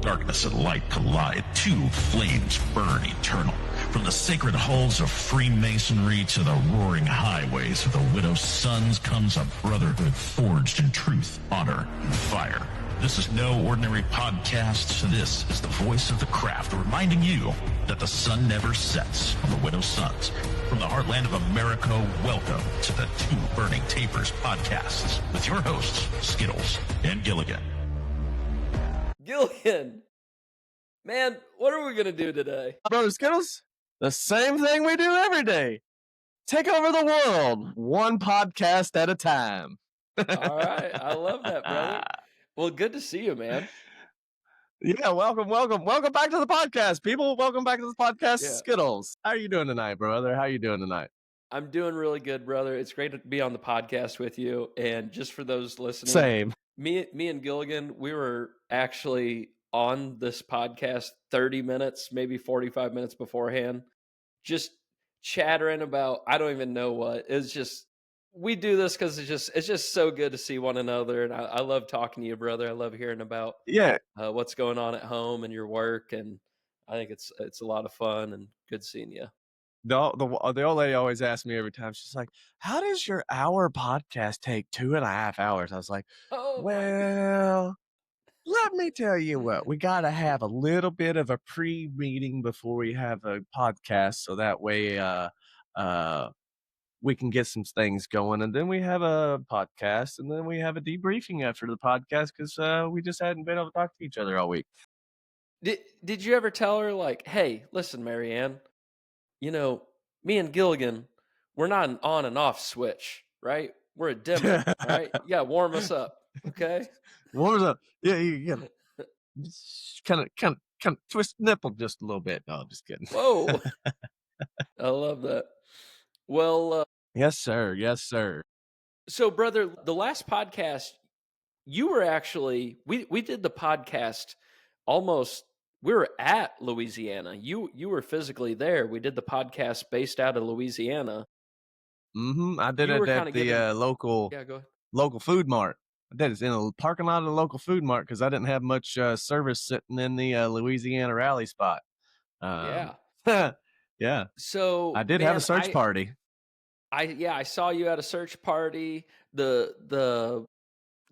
darkness and light collide. Two flames burn eternal. From the sacred halls of Freemasonry to the roaring highways of the widow's sons comes a brotherhood forged in truth, honor, and fire. This is no ordinary podcast. This is the voice of the craft, reminding you that the sun never sets on the widow's sons. From the heartland of America, welcome to the Two Burning Tapers podcasts with your hosts, Skittles and Gilligan. Gilligan, man, what are we going to do today? Brother Skittles, the same thing we do every day. Take over the world, one podcast at a time. All right. I love that, brother. Well, good to see you, man. Yeah, welcome back to the podcast, people. Welcome back to the podcast, yeah. Skittles. How are you doing tonight, brother? How are you doing tonight? I'm doing really good, brother. It's great to be on the podcast with you. And just for those listening, same. Me and Gilligan, we were actually on this podcast 30 minutes, maybe 45 minutes beforehand, just chattering about, I don't even know what. It's just, we do this because it's just so good to see one another. And I love talking to you, brother. I love hearing about what's going on at home and your work. And I think it's a lot of fun and good seeing you. The old lady always asks me every time, she's like, how does your hour podcast take 2.5 hours? I was like, well, let me tell you what, we got to have a little bit of a pre-meeting before we have a podcast. So that way we can get some things going. And then we have a podcast, and then we have a debriefing after the podcast because we just hadn't been able to talk to each other all week. Did you ever tell her, like, hey, listen, Marianne, you know, me and Gilligan, we're not an on and off switch, right? We're a dimmer, right? You gotta warm us up, okay? Warm us up. Yeah, you kind of twist nipple just a little bit. No, I'm just kidding. Whoa. I love that. Well, yes, sir. Yes, sir. So, brother, the last podcast, you were actually, we did the podcast almost, we were at Louisiana. You were physically there. We did the podcast based out of Louisiana. Mm-hmm. I did it at the local food mart. I did it in a parking lot of the local food mart because I didn't have much service sitting in the Louisiana rally spot. Yeah. Yeah. So I did have a search party. I saw you at a search party. The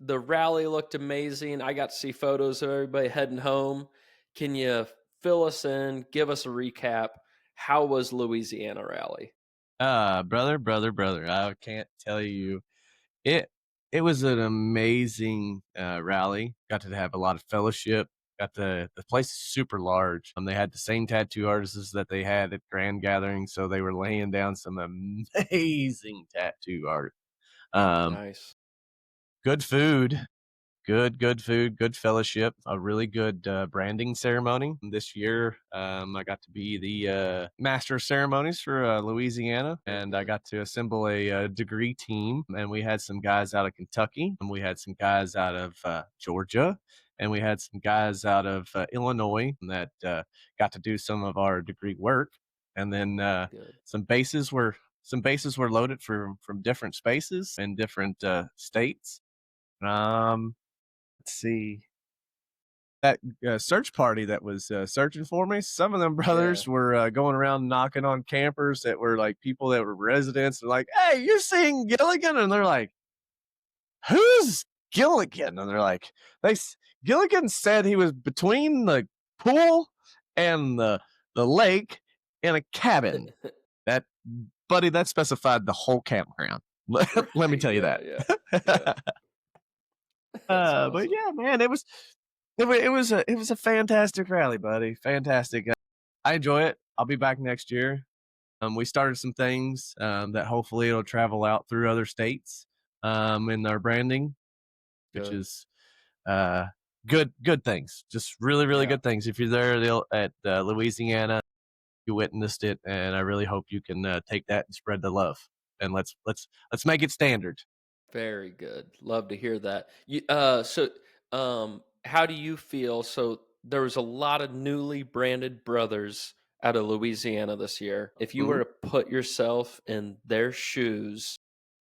rally looked amazing. I got to see photos of everybody heading home. Can you fill us in? Give us a recap. How was Louisiana rally? Brother, I can't tell you. It was an amazing rally. Got to have a lot of fellowship. Got the place is super large. They had the same tattoo artists that they had at Grand Gathering, so they were laying down some amazing tattoo art. Nice. Good food. Good food, good fellowship, a really good branding ceremony. This year, I got to be the master of ceremonies for Louisiana, and I got to assemble a degree team. And we had some guys out of Kentucky, and we had some guys out of Georgia, and we had some guys out of Illinois that got to do some of our degree work. And then some bases were loaded from different spaces in different states. Let's see, that search party that was searching for me, some of them brothers were going around knocking on campers that were like people that were residents. They're like, hey, you seeing Gilligan? And they're like, who's Gilligan? And they're like, Gilligan said he was between the pool and the lake in a cabin. That specified the whole campground. Let me tell you that. Yeah. Awesome. But yeah, man, it was a fantastic rally, buddy. Fantastic. I enjoy it. I'll be back next year. We started some things that hopefully it'll travel out through other states in our branding, which is good things. Just really good things. If you're there at Louisiana, you witnessed it, and I really hope you can take that and spread the love. And let's make it standard. Very good. Love to hear that. How do you feel? So there was a lot of newly branded brothers out of Louisiana this year. If you were to put yourself in their shoes,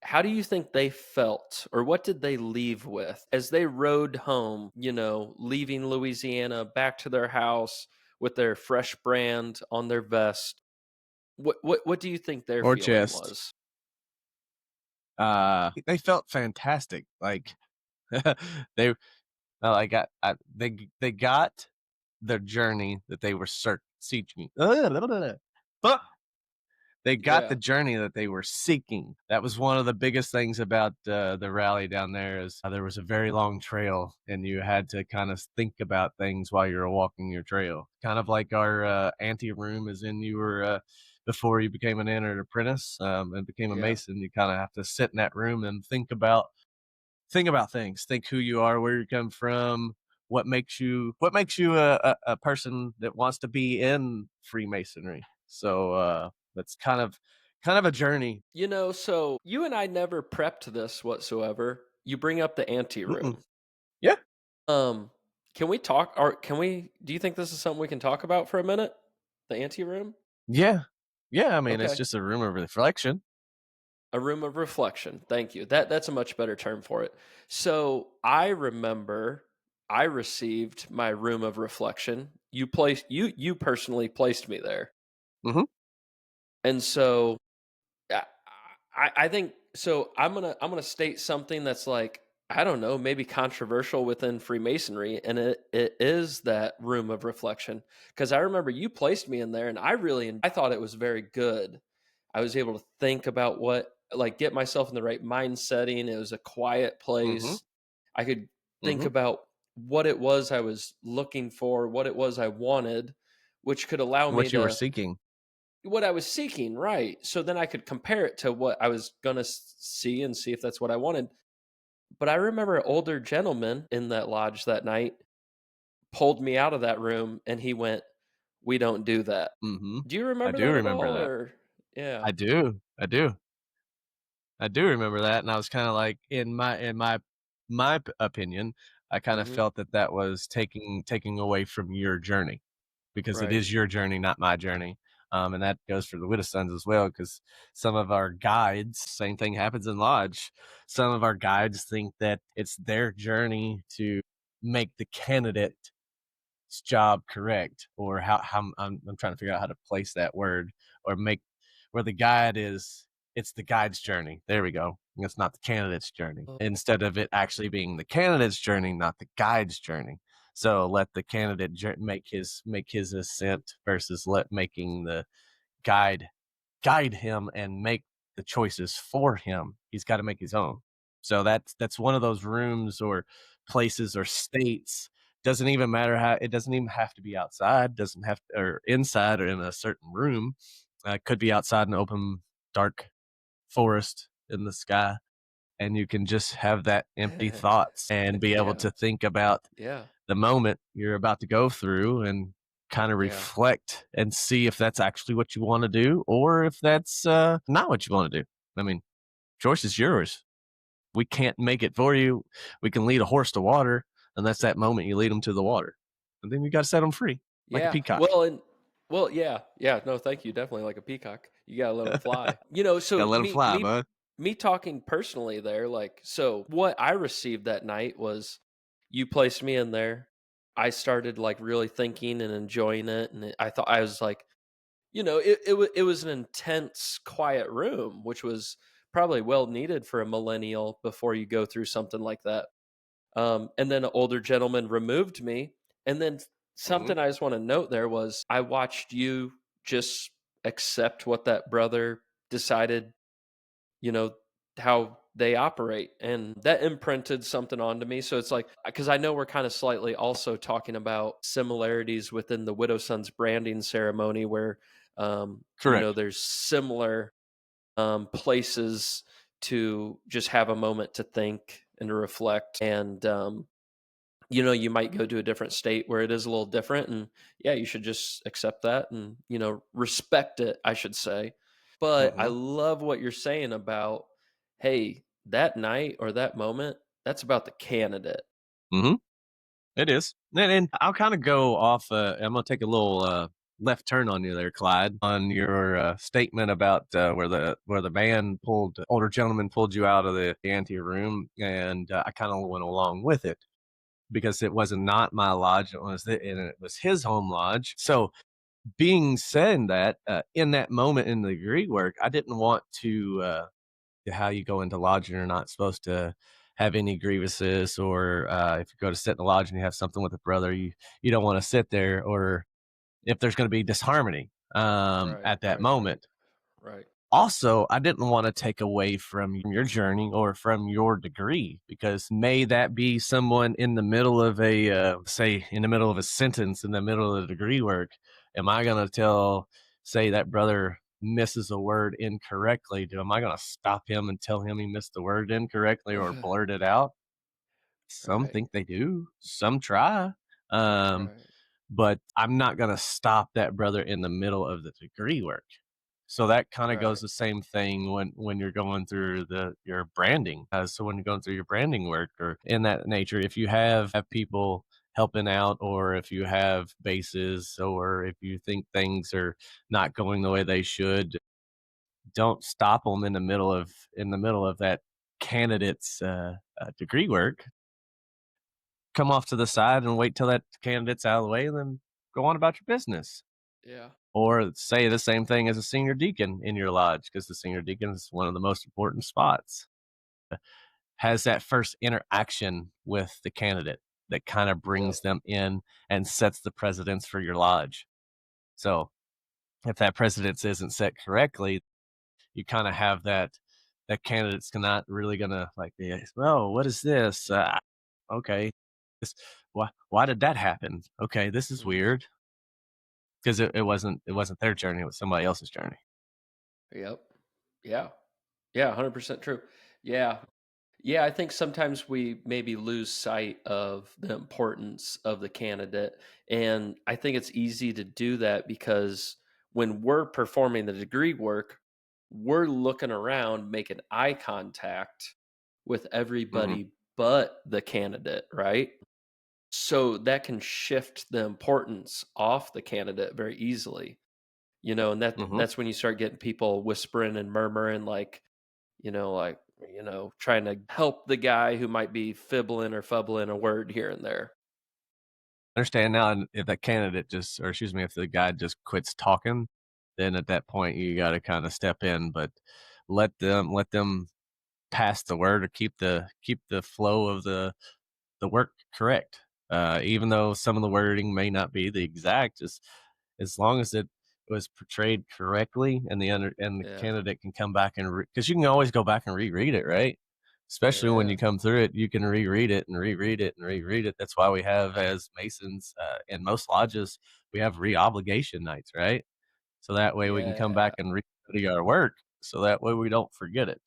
how do you think they felt, or what did they leave with as they rode home, leaving Louisiana back to their house with their fresh brand on their vest? What do you think their Or feeling chest. was? They felt fantastic. Like they like they got the journey that they were seeking. They got the Yeah. journey that they were seeking. That was one of the biggest things about the rally down there is there was a very long trail, and you had to kind of think about things while you were walking your trail. Kind of like our ante room, as in you were before you became an entered apprentice and became a Yeah. mason. You kind of have to sit in that room and think about things, think who you are, where you come from, what makes you a person that wants to be in Freemasonry. So that's kind of a journey. So you and I never prepped this whatsoever. You bring up the ante Mm-mm. room. Yeah, Um, can we talk, or do you think this is something we can talk about for a minute? The ante room? yeah, yeah. I mean, it's Okay. just a room of reflection. A room of reflection. Thank you. That's a much better term for it. So I remember I received my room of reflection. You personally placed me there. Hmm. And so yeah, I think so. I'm gonna state something that's like, I don't know, maybe controversial within Freemasonry, and it is that room of reflection, because I remember you placed me in there, and I thought it was very good. I was able to think about get myself in the right mind setting. It was a quiet Hmm. place. I could think Hmm. about what it was I was looking for, what it was I wanted, which could allow me What you were to seeking. what I was seeking, right? So then I could compare it to what I was gonna see and see if that's what I wanted. But I remember an older gentleman in that lodge that night pulled me out of that room, and he went, "We don't do that." Hmm. Do you I remember do that at remember all? that. Or yeah. I do. I do. I do remember that, and I was kind of like, in my opinion, I kind of Hmm. felt that that was taking away from your journey, because it Right. is your journey, not my journey. And that goes for the Widow Sons as well, because some of our guides, same thing happens in Lodge. Some of our guides think that it's their journey to make the candidate's job correct, or how I'm trying to figure out how to place that word, or make where the guide is, it's the guide's journey. There we go. It's not the candidate's journey. Oh. Instead of it actually being the candidate's journey, not the guide's journey. So let the candidate make his ascent versus let making the guide guide him and make the choices for him. He's got to make his own. So that's one of those rooms or places or states. Doesn't even matter how, it doesn't even have to be outside, doesn't have to, or inside or in a certain room. Could be outside an open dark forest in the sky, and you can just have that empty thoughts and be able Yeah. to think about Yeah. the moment you're about to go through and kind of Yeah. reflect and see if that's actually what you want to do, or if that's not what you want to do. I mean, choice is yours. We can't make it for you. We can lead a horse to water, and that's that moment you lead them to the water. And then you got to set them free like a Yeah. peacock. Well, yeah. Yeah. No, thank you. Definitely like a peacock. You gotta let them fly. So Gotta let them me fly, me bud. me talking personally there, like, so what I received that night was, you placed me in there. I started like really thinking and enjoying it, and I thought, I was like, it was an intense, quiet room, which was probably well needed for a millennial before you go through something like that. And then an older gentleman removed me. And then Hmm. something I just want to note there was, I watched you just accept what that brother decided, you know, how they operate. And that imprinted something onto me. So it's like, because I know we're kind of slightly also talking about similarities within the Widow Sons branding ceremony, where, Correct. there's similar places to just have a moment to think and to reflect. And, you might go to a different state where it is a little different. And yeah, you should just accept that and, respect it, I should say. But I Hmm. love what you're saying about, hey, that night or that moment, that's about the candidate. Hmm. It is. And I'll kind of go off. I'm gonna take a little left turn on you there, Clyde, on your statement about where the older gentleman pulled you out of the ante room, and I kind of went along with it because it was not my lodge, and it was his home lodge. So, being said that, in that moment in the degree work, I didn't want to how you go into lodge and you're not supposed to have any grievances, or if you go to sit in the lodge and you have something with a brother, you don't want to sit there, or if there's going to be disharmony Right, at that right, right, moment. right. Also, I didn't want to take away from your journey or from your degree, because may that be someone in the middle of say, in the middle of a sentence, in the middle of the degree work. Am I going to say that brother misses a word incorrectly? Am I going to stop him and tell him he missed the word incorrectly, or blurt it out? Some Right, think they do. Some try. Um, right, but I'm not going to stop that brother in the middle of the degree work. So that kind of goes right. the same thing when you're going through your branding. So when you're going through your branding work or in that nature, if you have people helping out, or if you have bases, or if you think things are not going the way they should, don't stop them in the middle of that candidate's degree work. Come off to the side and wait till that candidate's out of the way, and then go on about your business. Yeah, Or say the same thing as a senior deacon in your lodge, because the senior deacon is one of the most important spots. Has that first interaction with the candidate that kind of yep. brings them in and sets the precedence for your lodge. So if that precedence isn't set correctly, you kind of have that candidate's not really gonna like be, oh, what is this? Okay, this, why did that happen? Okay, this is Mhm. weird, because it wasn't their journey; it was somebody else's journey. Yep. Yeah. Yeah, 100% true. Yeah. Yeah, I think sometimes we maybe lose sight of the importance of the candidate. And I think it's easy to do that because when we're performing the degree work, we're looking around, making eye contact with Hmm. everybody but the candidate, right? So that can shift the importance off the candidate very easily. And Hmm. that's when you start getting people whispering and murmuring like, trying to help the guy who might be fibbling or fubbling a word here and there. Understand now, and if that candidate or excuse me, if the guy just quits talking, then at that point you got to kind of step in, but let them pass the word, or keep the flow of the work correct. Even though some of the wording may not be the exact, just as long as it was portrayed correctly, and the Yeah. candidate can come back and because you can always go back and reread it, right? Especially when Yeah. you come through it, you can reread it and reread it and reread it. That's why we have, as Masons, in most lodges, we have re-obligation nights, right? So that way we can come Yeah. back and re-study our work. So that way we don't forget it.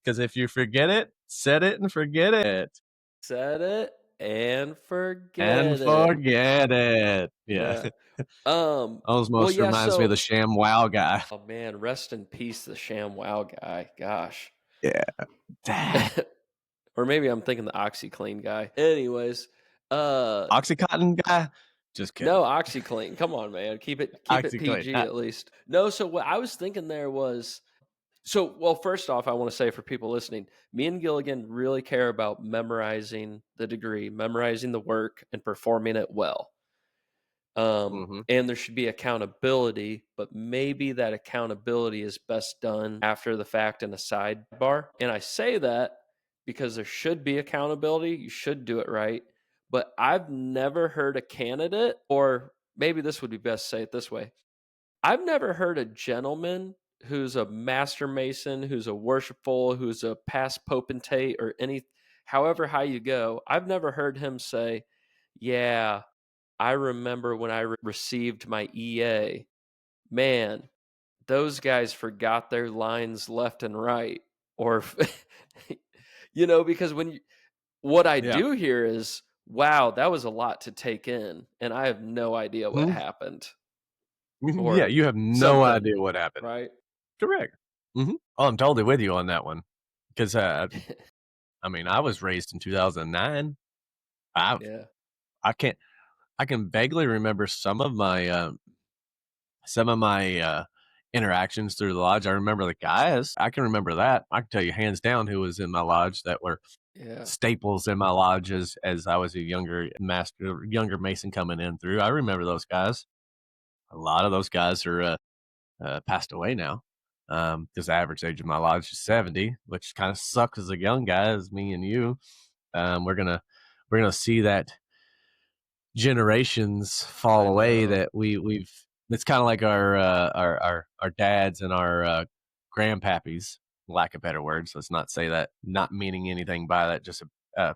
Because if you forget it, set it and forget it. Set it and And forget it. forget it. Yeah. Yeah. Well, Almost yeah, reminds me of the so Sham Wow guy. oh man, rest in peace, the Sham Wow guy. Gosh. Yeah. Dang. Or maybe I'm thinking the OxyClean guy. Anyways, uh Oxycontin guy? Just kidding. no, OxyClean. Come on, man. Keep it Oxycontin. PG at least. No, so what I was thinking there was well, first off, I want to say for people listening, me and Gilligan really care about memorizing the degree, memorizing the work, and performing it well. Mhm. And there should be accountability, but maybe that accountability is best done after the fact in a sidebar. And I say that because there should be accountability. You should do it right. But I've never heard a candidate, or maybe this would be best to say it this way. I've never heard a gentleman who's a master mason, who's a worshipful, who's a past potentate, or however high you go. I've never heard him say, "Yeah, I remember when I received my EA. Man, those guys forgot their lines left and right." Or, because what I Yeah. do here is, wow, that was a lot to take in, and I have no idea what Mhm. happened Yeah, or you have no something, idea what happened. right? Correct. Mhm. Oh, I'm totally with you on that one. Because, I mean, I was raised in 2009. I Yeah. I can vaguely remember some of my, some of my interactions through the lodge. I remember the guys. I can remember that. I can tell you hands down who was in my lodge that were Yeah. staples in my lodge as I was a younger Mason coming in through. I remember those guys. A lot of those guys are passed away now. Because the average age of my lodge is 70, which kind of sucks as a young guy, as me and you. We're gonna see that generations fall I away know. that we've. It's kind of like our dads and our grandpappies, lack of better words. Let's not say that, not meaning anything by that, just a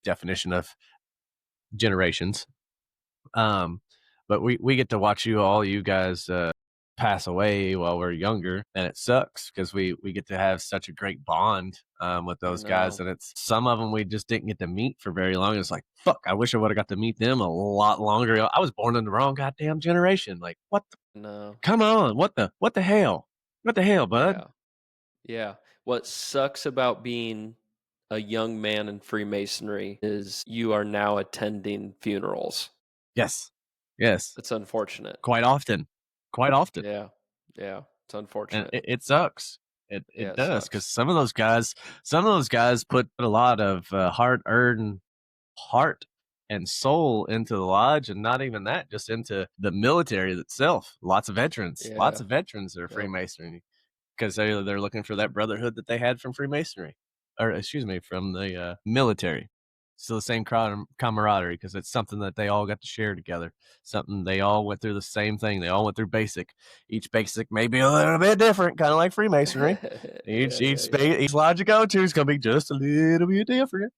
definition of generations. But we get to watch you guys pass away while we're younger, and it sucks because we get to have such a great bond with I those guys, know. and it's some of them we just didn't get to meet for very long. It's like, fuck, I wish I would have got to meet them a lot longer. I was born in the wrong goddamn generation. Like, what No. come on, what the hell, bud? Yeah. Yeah. What sucks about being a young man in Freemasonry is you are now attending funerals. Yes. It's unfortunate. Quite often. Yeah. Yeah. It's And unfortunate. it sucks. Yeah, It it does, because sucks. some of those guys put a lot of hard-earned heart and soul into the lodge, and not even that, just into the military itself. Lots of veterans Yeah. that are Yep. Freemasonry, because they're looking for that brotherhood that they had from Freemasonry, or excuse me, from the military. Still the same camaraderie, because it's something that they all got to share together. Something they all went through the same thing. They all went through basic. Each basic may be a little bit different, kind of like Freemasonry. Yeah, yeah, yeah. Each lodge you go to is gonna be just a little bit different.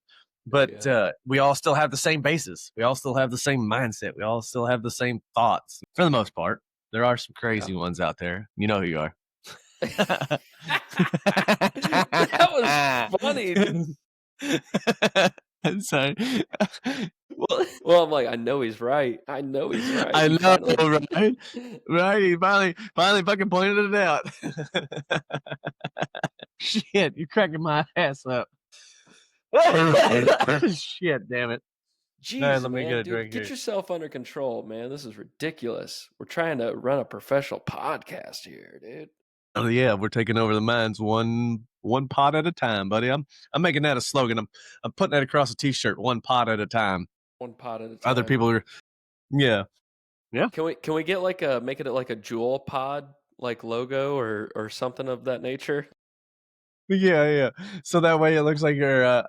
But Yeah. we all still have the same basis. We all still have the same mindset. We all still have the same thoughts for the most part. There are some crazy ones out there. You know who you are. That was funny. Sorry. Well, I'm like, I know he's right. I know he's right. I He know, finally right? Right. He finally fucking pointed it out. Shit, you're cracking my ass up. Shit, damn it. Jeez, Let me get man, a dude, drink get here. yourself under control, man. This is ridiculous. We're trying to run a professional podcast here, dude. Oh yeah, we're taking over the mines one pot at a time, buddy. I'm making that a slogan. I'm putting that across a t-shirt, one pot at a time. One pot at a Other time. people are yeah. Can we get like make it like a jewel pod like logo or something of that nature? Yeah. So that way it looks like you're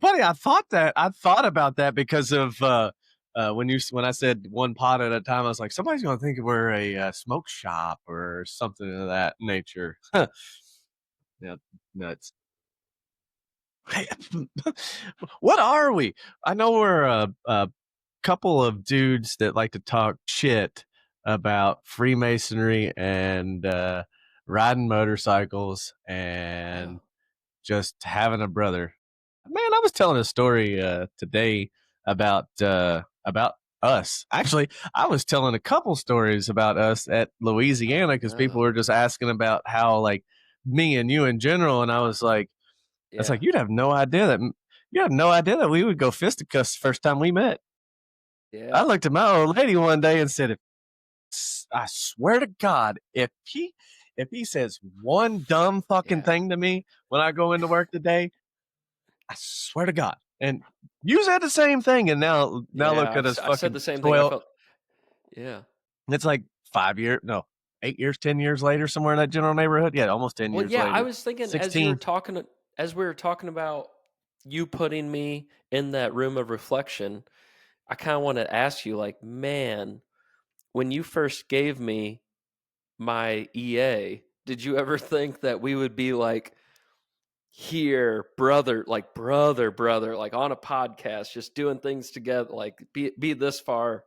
buddy, I thought about that because of when I said one pot at a time, I was like, somebody's gonna think we're a smoke shop or something of that nature. Yeah, nuts. Hey, what are we? I know we're a couple of dudes that like to talk shit about Freemasonry and riding motorcycles Yeah. and just having a brother. Man, I was telling a story today about us. Actually, I was telling a couple stories about us at Oh Louisiana, because people no. were just asking about how, like, me and you in general, and I was like, it's Yeah. like, you have no idea that we would go fisticuffs the first time we met. I Yeah. looked at my old lady one day and said, I swear to God, if he says one dumb fucking Yeah. thing to me when I go into work today, I swear to God. And you said the same thing, and now Yeah. look at us I've said fucking the same thing. I 12. felt yeah. It's like 5 years, no, 8 years, 10 years later, somewhere in that general neighborhood. Yeah, almost 10 Well, years yeah, I later. was thinking 16. as we were talking about you putting me in that room of reflection, I kind of want to ask you, like, man, when you first gave me my EA, did you ever think that we would be like here, brother, like brother, like on a podcast, just doing things together, like be this far,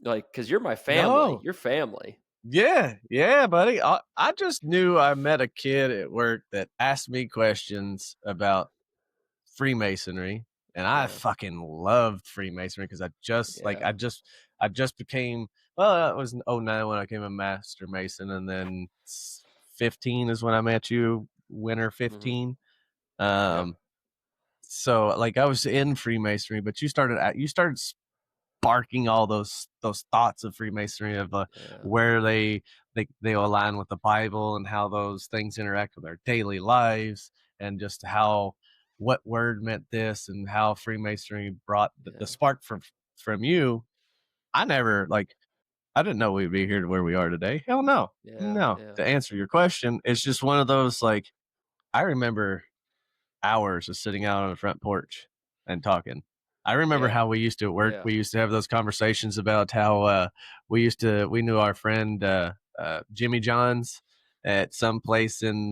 like, because you're my family, No. you're family. Yeah, buddy. I just knew I met a kid at work that asked me questions about Freemasonry, and I Yeah, fucking loved Freemasonry, because yeah, I just became, well, it was in '09 when I became a master mason, and then 15 is when I met you, winter hmm 15. yeah, So like I was in Freemasonry, but you started sparking all those thoughts of Freemasonry of where they align with the Bible and how those things interact with our daily lives, and just how what word meant this and how Freemasonry brought the spark from you. I never I didn't know we'd be here to where we are today. Hell no. No. To answer your question, it's just one of those, I remember hours of sitting out on the front porch and talking. I remember how we used to at work. We used to have those conversations about how we knew our friend Jimmy John's at some place in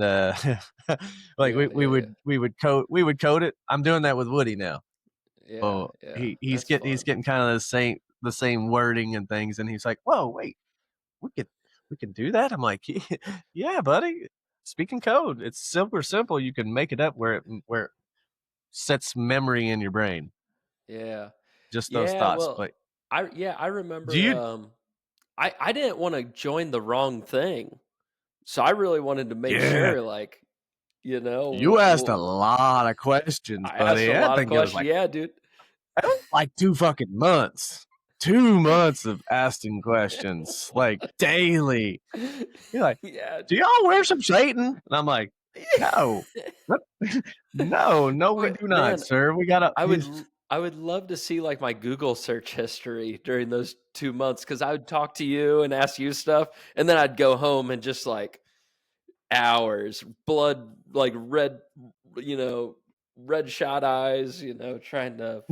we would code it. I'm doing that with Woody now. He's getting kind of the same wording and things, and he's like, whoa, wait, we can do that. I'm like, yeah, buddy. Speaking code, it's super simple. You can make it up where it sets memory in your brain. Yeah. Just those thoughts. Well, but I remember I didn't want to join the wrong thing. So I really wanted to make sure, you asked a lot of questions, buddy. I asked a lot of questions. Yeah, dude. Like 2 fucking months. 2 months of asking questions, daily. You're like, do y'all wear some Satan? And I'm like, no. No, we do not, man, sir. We gotta. I would love to see my Google search history during those 2 months, because I would talk to you and ask you stuff, and then I'd go home and just hours, blood, red, red shot eyes, trying to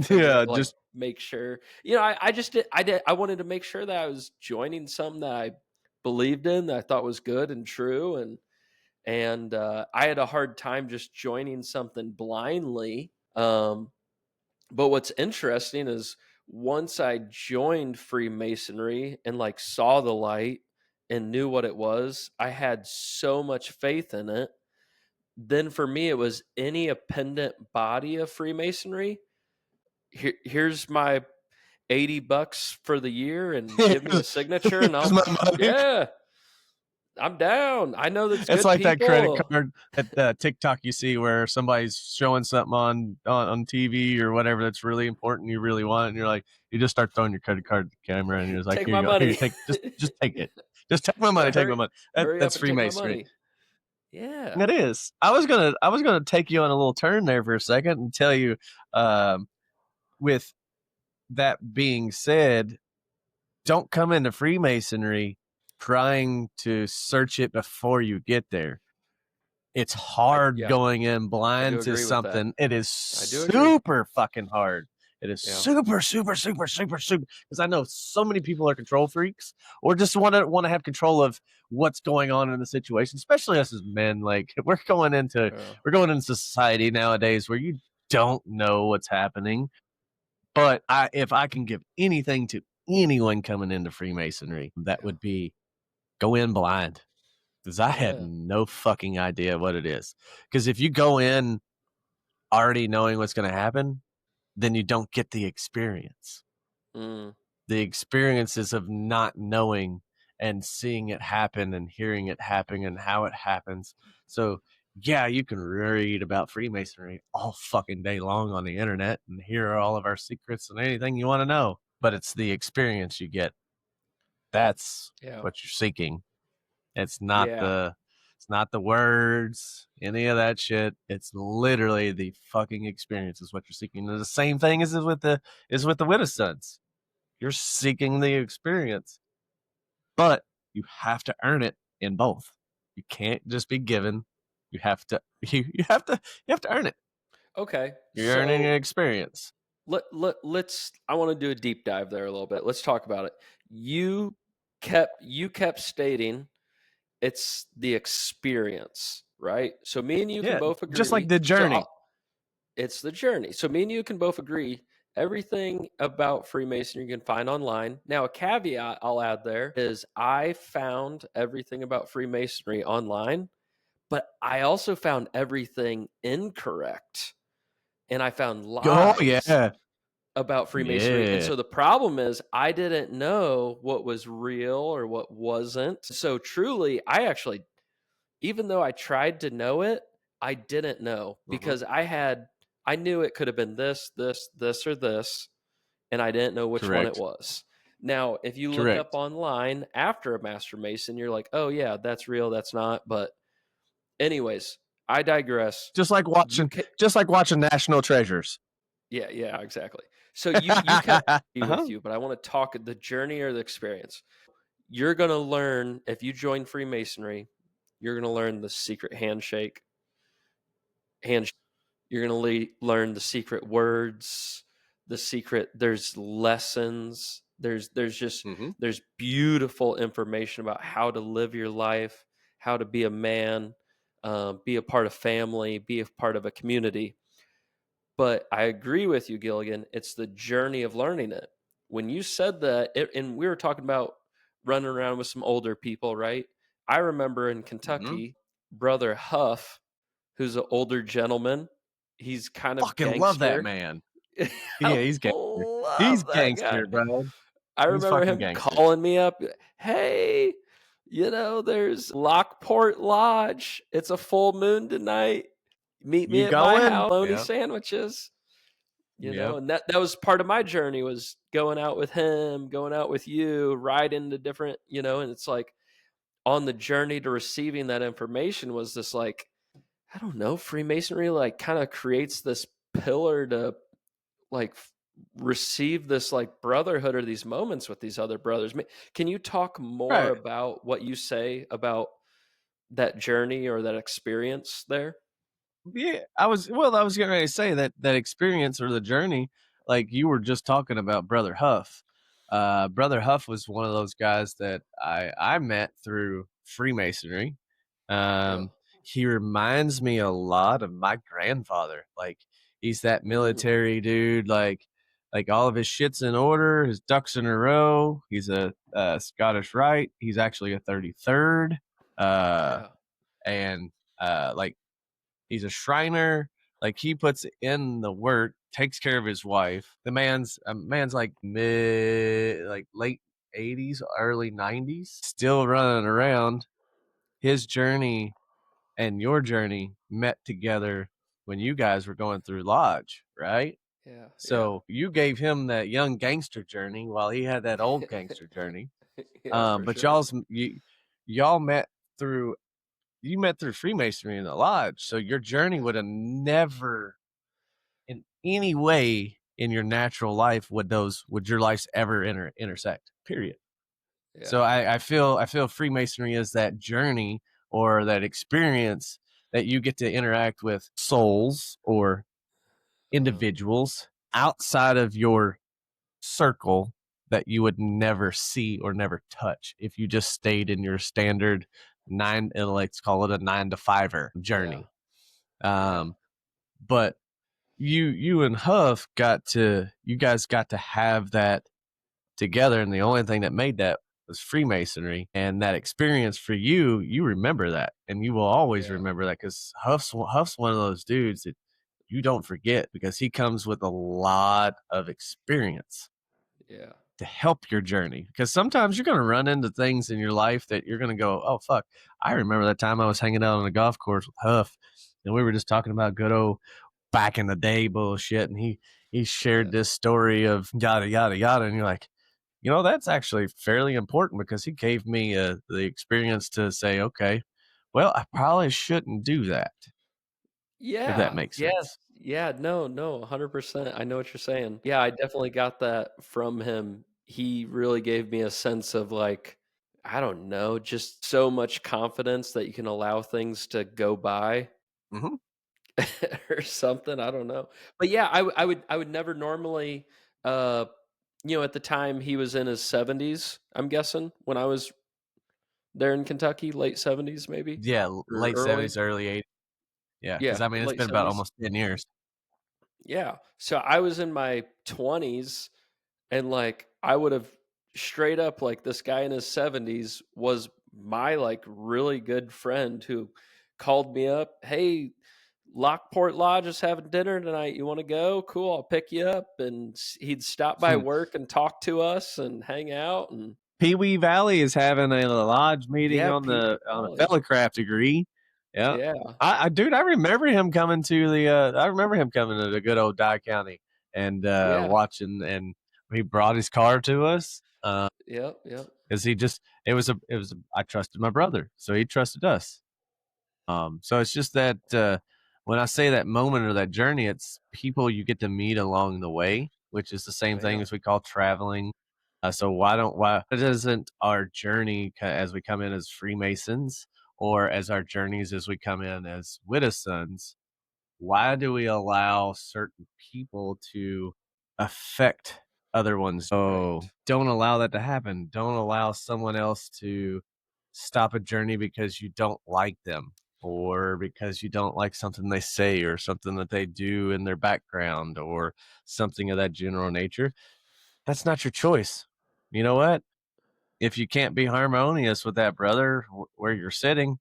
just make sure. I wanted to make sure that I was joining something that I believed in, that I thought was good and true, and I had a hard time just joining something blindly. But what's interesting is, once I joined Freemasonry and saw the light and knew what it was, I had so much faith in it. Then for me, it was any appendant body of Freemasonry. Here's my $80 for the year, and give me a signature, and I'm down. I know that's it's good like people. That credit card at TikTok you see where somebody's showing something on TV or whatever that's really important, you really want, and you're like, you just start throwing your credit card at the camera, and you're just like, take here my you go, money. here, just take it, just take my money, take my money. That's Freemasonry. Yeah, it is. I was gonna take you on a little turn there for a second and tell you, with that being said, don't come into Freemasonry trying to search it before you get there. It's hard going in blind to something. It is super fucking hard. It is super, super, super, super, super. Because I know so many people are control freaks, or just want to have control of what's going on in the situation. Especially us as men, we're going into society nowadays where you don't know what's happening. But if I can give anything to anyone coming into Freemasonry, that would be go in blind. Because I had no fucking idea what it is. Because if you go in already knowing what's going to happen, then you don't get the experience. The experiences of not knowing and seeing it happen and hearing it happen and how it happens. So, yeah, you can read about Freemasonry all fucking day long on the internet and hear all of our secrets and anything you want to know. But it's the experience you get. That's what you're seeking. It's not the words, any of that shit. It's literally the fucking experience is what you're seeking. And the same thing is with the Widow's Sons. You're seeking the experience, but you have to earn it in both. You can't just be given. You have to earn it. Okay, you're earning an experience. Let's. I want to do a deep dive there a little bit. Let's talk about it. You kept stating it's the experience, right? So me and you can both agree. Just like the journey. It's the journey. So me and you can both agree everything about Freemasonry you can find online. Now, a caveat I'll add there is I found everything about Freemasonry online, but I also found everything incorrect. And I found lies about Freemasonry. Yeah. And so the problem is I didn't know what was real or what wasn't. So truly, even though I tried to know it, I didn't know, because I knew it could have been this, or this. and I didn't know which one it Correct. was. Now, if you look up Correct. online after a Master Mason, you're like, oh yeah, that's real, that's not. But anyways, I digress. Just like You can, watching National Treasures. yeah, exactly. So you can be with Uh-huh. you, but I want to talk the journey or the experience. You're gonna learn if you join Freemasonry, you're gonna learn the secret handshake. You're gonna learn the secret words, the secret. There's lessons. There's just Mm-hmm. there's beautiful information about how to live your life, how to be a man, be a part of family, be a part of a community. But I agree with you, Gilligan. It's the journey of learning it. When you said that, and we were talking about running around with some older people, right? I remember in Mm-hmm. Kentucky, Brother Huff, who's an older gentleman. He's kind of Fucking love that gangster. man. I Yeah, he's gangster. He's love that guy. gangster, bro. I He's remember fucking him gangster. calling me up. Hey, there's Lockport Lodge. It's a full moon tonight. Meet me You at my going? house. Bologna Yeah. sandwiches. Yep. And that was part of my journey, was going out with him, going out with you, riding to different, and it's like on the journey to receiving that information was this, like, I don't know, Freemasonry like kind of creates this pillar to like receive this like brotherhood or these moments with these other brothers. Can you talk more Right. about what you say about that journey or that experience there? Yeah, I was getting ready to say that experience or the journey, like you were just talking about Brother Huff. Brother Huff was one of those guys that I met through Freemasonry. Yeah. He reminds me a lot of my grandfather. Like he's that military dude, like all of his shit's in order, his ducks in a row. He's a Scottish Rite. He's actually a 33rd. Yeah. And like he's a Shriner. Like he puts in the work, takes care of his wife. The man's like late 80s, early 90s, still running around. His journey and your journey met together when you guys were going through lodge, right? Yeah. Yeah. So you gave him that young gangster journey while he had that old gangster journey. Yeah, for But sure. y'all met through Freemasonry in the lodge. So your journey would have never in any way in your natural life would your lives ever intersect. Period. Yeah. So I feel Freemasonry is that journey or that experience that you get to interact with souls or individuals outside of your circle that you would never see or never touch if you just stayed in your standard let's call it a 9 to 5 Yeah. journey. But you and Huff you guys got to have that together, and the only thing that made that was Freemasonry, and that experience for you remember that, and you will always Yeah. remember that because Huff's one of those dudes that you don't forget because he comes with a lot of experience Yeah. to help your journey. Because sometimes you're going to run into things in your life that you're going to go, oh, fuck. I remember that time I was hanging out on a golf course with Huff, and we were just talking about good old back in the day bullshit. And he shared this story of yada, yada, yada. And you're like, that's actually fairly important because he gave me the experience to say, okay, well, I probably shouldn't do that. If that Yeah. makes Yes. sense. Yeah. No, 100%. I know what you're saying. Yeah, I definitely got that from him. He really gave me a sense of, like, I don't know, just so much confidence that you can allow things to go by Mm-hmm. or something. I don't know. But yeah, I would never normally, at the time he was in his 70s, I'm guessing, when I was there in Kentucky, late 70s maybe, Yeah, or late early. 70s, early 80s. Yeah, because Yeah, I mean, it's late been about 70s. almost 10 years. Yeah. So I was in my 20s, and like I would have straight up, like, this guy in his 70s was my like really good friend who called me up, "Hey, Lockport Lodge is having dinner tonight. You want to go? Cool, I'll pick you up." And he'd stop by work and talk to us and hang out. And Pee Wee Valley is having a lodge meeting yeah, on Pee the Wee Valley. Fellowcraft degree. Yeah. Yeah. Dude, I remember him coming to the good old Dye County and Yeah. watching and He brought his car to us. Yep. Because I trusted my brother, so he trusted us. So it's just that when I say that moment or that journey, it's people you get to meet along the way, which is the same thing as we call traveling. So why doesn't our journey as we come in as Freemasons, or as our journeys as we come in as widow sons, why do we allow certain people to affect other ones? So don't allow that to happen. Don't allow someone else to stop a journey because you don't like them, or because you don't like something they say, or something that they do in their background, or something of that general nature. That's not your choice. You know what? If you can't be harmonious with that brother where you're sitting,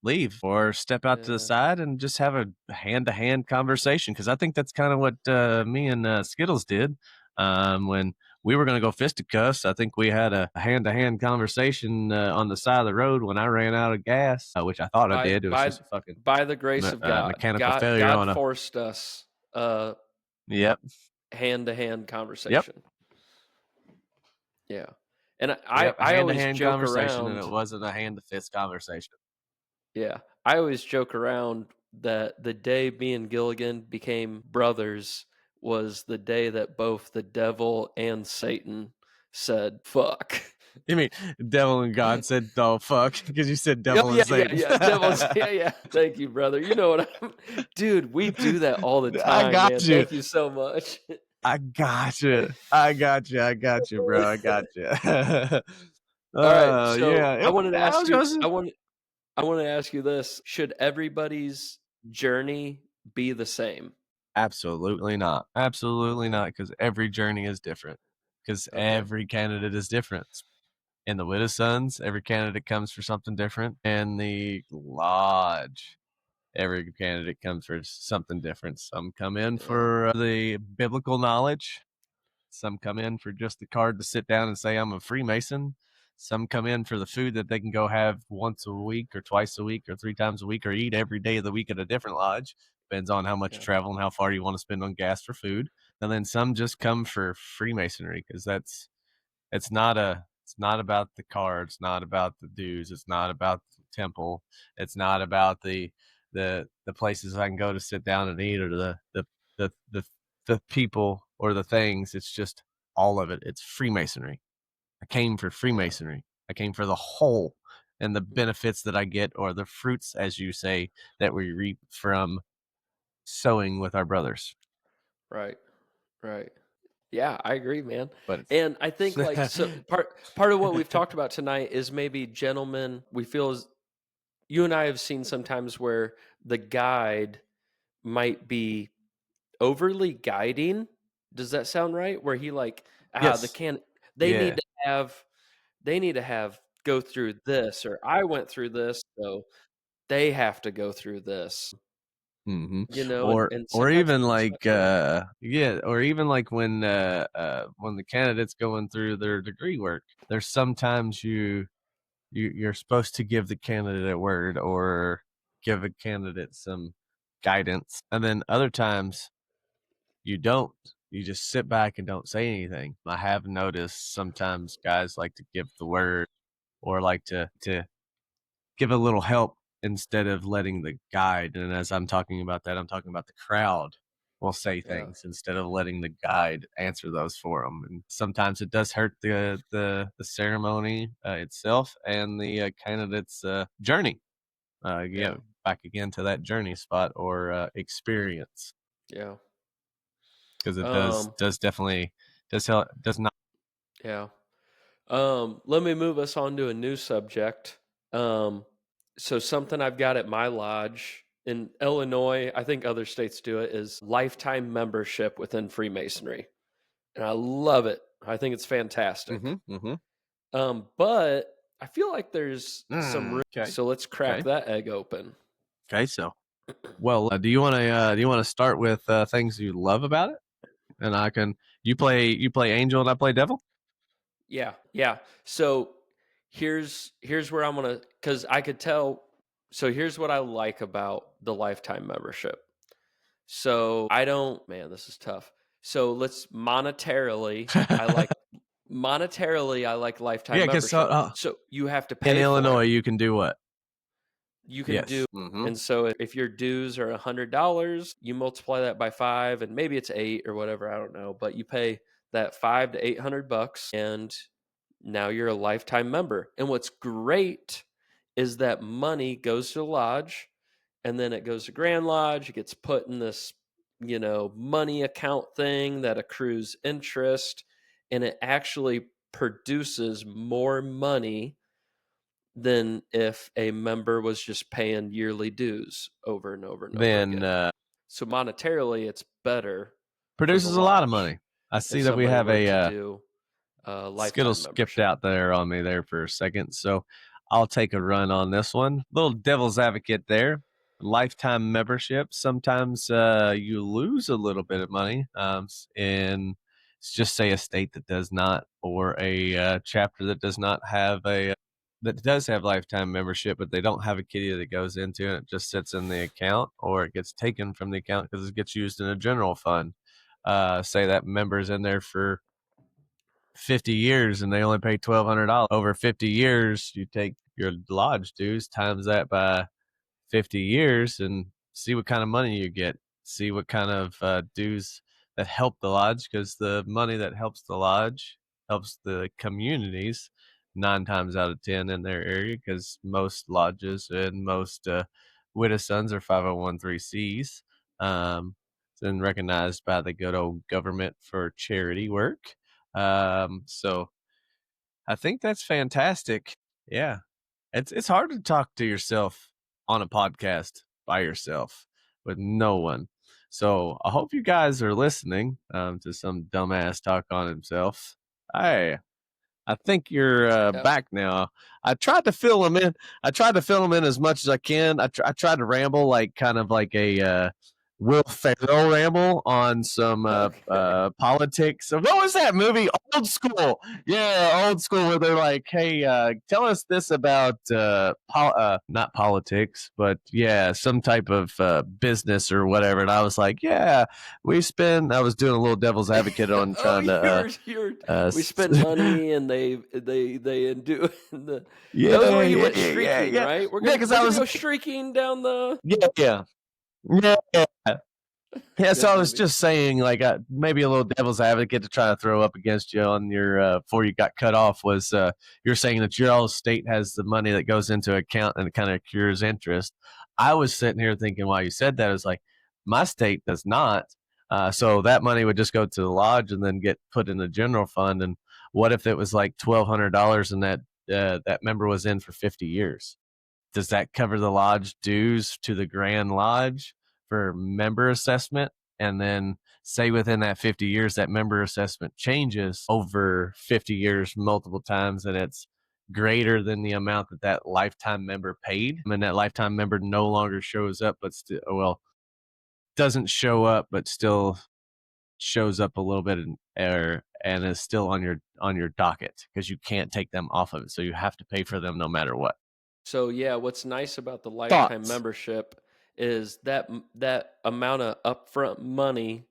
leave or step out to the side and just have a hand-to-hand conversation. Because I think that's kind of what me and Skittles did when we were going to go fisticuffs. I think we had a hand-to-hand conversation on the side of the road when I ran out of gas, which I thought I did. It was just a fucking by the grace of God, mechanical failure on a. forced us Yep. hand-to-hand Yep. conversation. Yeah. And Yep. I always hand-to-hand joke conversation, around. and it wasn't a hand-to-fist conversation. Yeah. I always joke around that the day me and Gilligan became brothers was the day that both the devil and Satan said, fuck. You mean devil and God said, "Oh fuck," because you said Oh, devil and Satan. Devils. Yeah. Thank you, brother. You know what dude, we do that all the I time, got man. you. Thank you so much. I got you, bro. I got you. All right. So Yeah. I wanted to I ask was you, just I want to ask you this. Should everybody's journey be the same? absolutely not. Absolutely not, because every journey is different. Because Okay. every candidate is different. In the Widow Sons, every candidate comes for something different. And the Lodge, every candidate comes for something different. Some come in for the biblical knowledge. Some come in for just the card to sit down and say, I'm a Freemason. Some come in for the food that they can go have once a week or twice a week or 3 times a week, or eat every day of the week at a different lodge. Depends on how much you travel and how far you want to spend on gas for food. And then some just come for Freemasonry, because it's not about the card. It's not about the dues. It's not about the temple. It's not about the places I can go to sit down and eat, or the the people or the things. It's just all of it. It's Freemasonry. I came for Freemasonry. I came for the whole, and the benefits that I get, or the fruits, as you say, that we reap from sowing with our brothers. Right. Yeah, I agree, man. But And I think part of what we've talked about tonight is maybe gentlemen, we feel as you and I have seen sometimes where the guide might be overly guiding. Does that sound right? Where he yes, they need to have go through this, or I went through this, so they have to go through this. Mm-hmm. And Or sometimes even it's not good. or even like when the candidate's going through their degree work, there's sometimes you're supposed to give the candidate a word, or give a candidate some guidance, and then other times you don't. You just sit back and don't say anything. I have noticed sometimes guys like to give the word, or like to give a little help instead of letting the guide. And as I'm talking about that, I'm talking about the crowd will say things instead of letting the guide answer those for them. And sometimes it does hurt the ceremony itself and the candidate's journey. Back again to that journey spot, or experience, Yeah. because it does definitely does not. Yeah. Let me move us on to a new subject. So something I've got at my lodge in Illinois, I think other states do it, is lifetime membership within Freemasonry. And I love it. I think it's fantastic. But I feel like there's some room. Okay. So let's crack that egg open. Okay, so do you want to start with things you love about it, and I can you play angel and I play devil. Yeah. So here's where I'm gonna, because I could tell. So here's what I like about the lifetime membership. So I don't, man, this is tough. So let's monetarily, I like lifetime Yeah, because membership. So you have to in pay for Illinois, it. you can do what? You can do, Yes. Mm-hmm. and so if your dues are $100, you multiply that by 5, and maybe it's 8 or whatever, I don't know, but you pay that 5 to 800 bucks, and now you're a lifetime member. And what's great is that money goes to the lodge, and then it goes to Grand Lodge. It gets put in this, money account thing that accrues interest, and it actually produces more money than if a member was just paying yearly dues over and over and over Then again. So monetarily, it's better for the produces a lot of lodge money. I if see that we somebody have were to a do a Skittles lifetime skipped membership. out there on me there for a second, so I'll take a run on this one. Little devil's advocate there. Lifetime membership. Sometimes you lose a little bit of money in, just say, a state that does not, or a chapter that does not have that does have lifetime membership, but they don't have a kitty that goes into it. It just sits in the account, or it gets taken from the account because it gets used in a general fund. Say that member's in there for 50 years and they only pay $1,200. Over 50 years, you take your lodge dues, times that by 50 years, and see what kind of money you get. See what kind of dues that help the lodge, because the money that helps the lodge helps the communities 9 times out of 10 in their area, because most lodges and most widow sons are 501(c)(3)s, and recognized by the good old government for charity work. So I think that's fantastic. Yeah. It's hard to talk to yourself on a podcast by yourself with no one. So I hope you guys are listening to some dumbass talk on himself. Hey, I think you're Yeah. back now. I tried to fill him in. I tried to fill him in as much as I can. I tried to ramble like kind of like a Will Ferrell ramble on some Okay. politics. So what was that movie? Old School. Yeah, Old School, where they're like, "Hey, tell us this about not politics, but yeah, some type of business or whatever." And I was like, "Yeah, I was doing a little devil's advocate on Oh, trying to we spend money and they do the. That was where yeah, you yeah, went yeah, yeah, streaking, yeah. right? Yeah, because We're I gonna was go streaking down the. yeah, yeah, yeah. Yeah, so Good I was movie. just saying, like, maybe a little devil's advocate to try to throw up against you on your before you got cut off was you're saying that your state has the money that goes into account and it kind of accrues interest. I was sitting here thinking while you said that, I was like, my state does not. So that money would just go to the lodge and then get put in the general fund. And what if it was like $1,200 and that member was in for 50 years? Does that cover the lodge dues to the Grand Lodge for member assessment? And then say within that 50 years, that member assessment changes over 50 years multiple times, and it's greater than the amount that lifetime member paid. And that lifetime member no longer shows up, but still, well, doesn't show up, but still shows up a little bit and is still on your docket because you can't take them off of it. So you have to pay for them no matter what. So yeah, what's nice about the lifetime Thoughts? membership is that amount of upfront money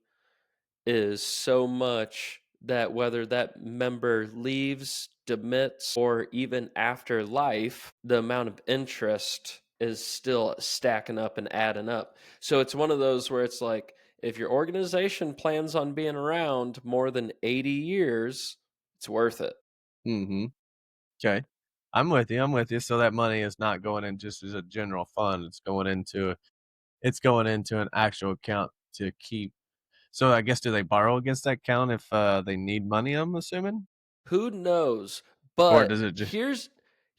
is so much that whether that member leaves, demits, or even after life, the amount of interest is still stacking up and adding up. So it's one of those where it's like, if your organization plans on being around more than 80 years, it's worth it. Mm-hmm. Okay. I'm with you. I'm with you. So that money is not going in just as a general fund. It's going into an actual account to keep. So I guess, do they borrow against that account if they need money, I'm assuming? Who knows? Or But does it just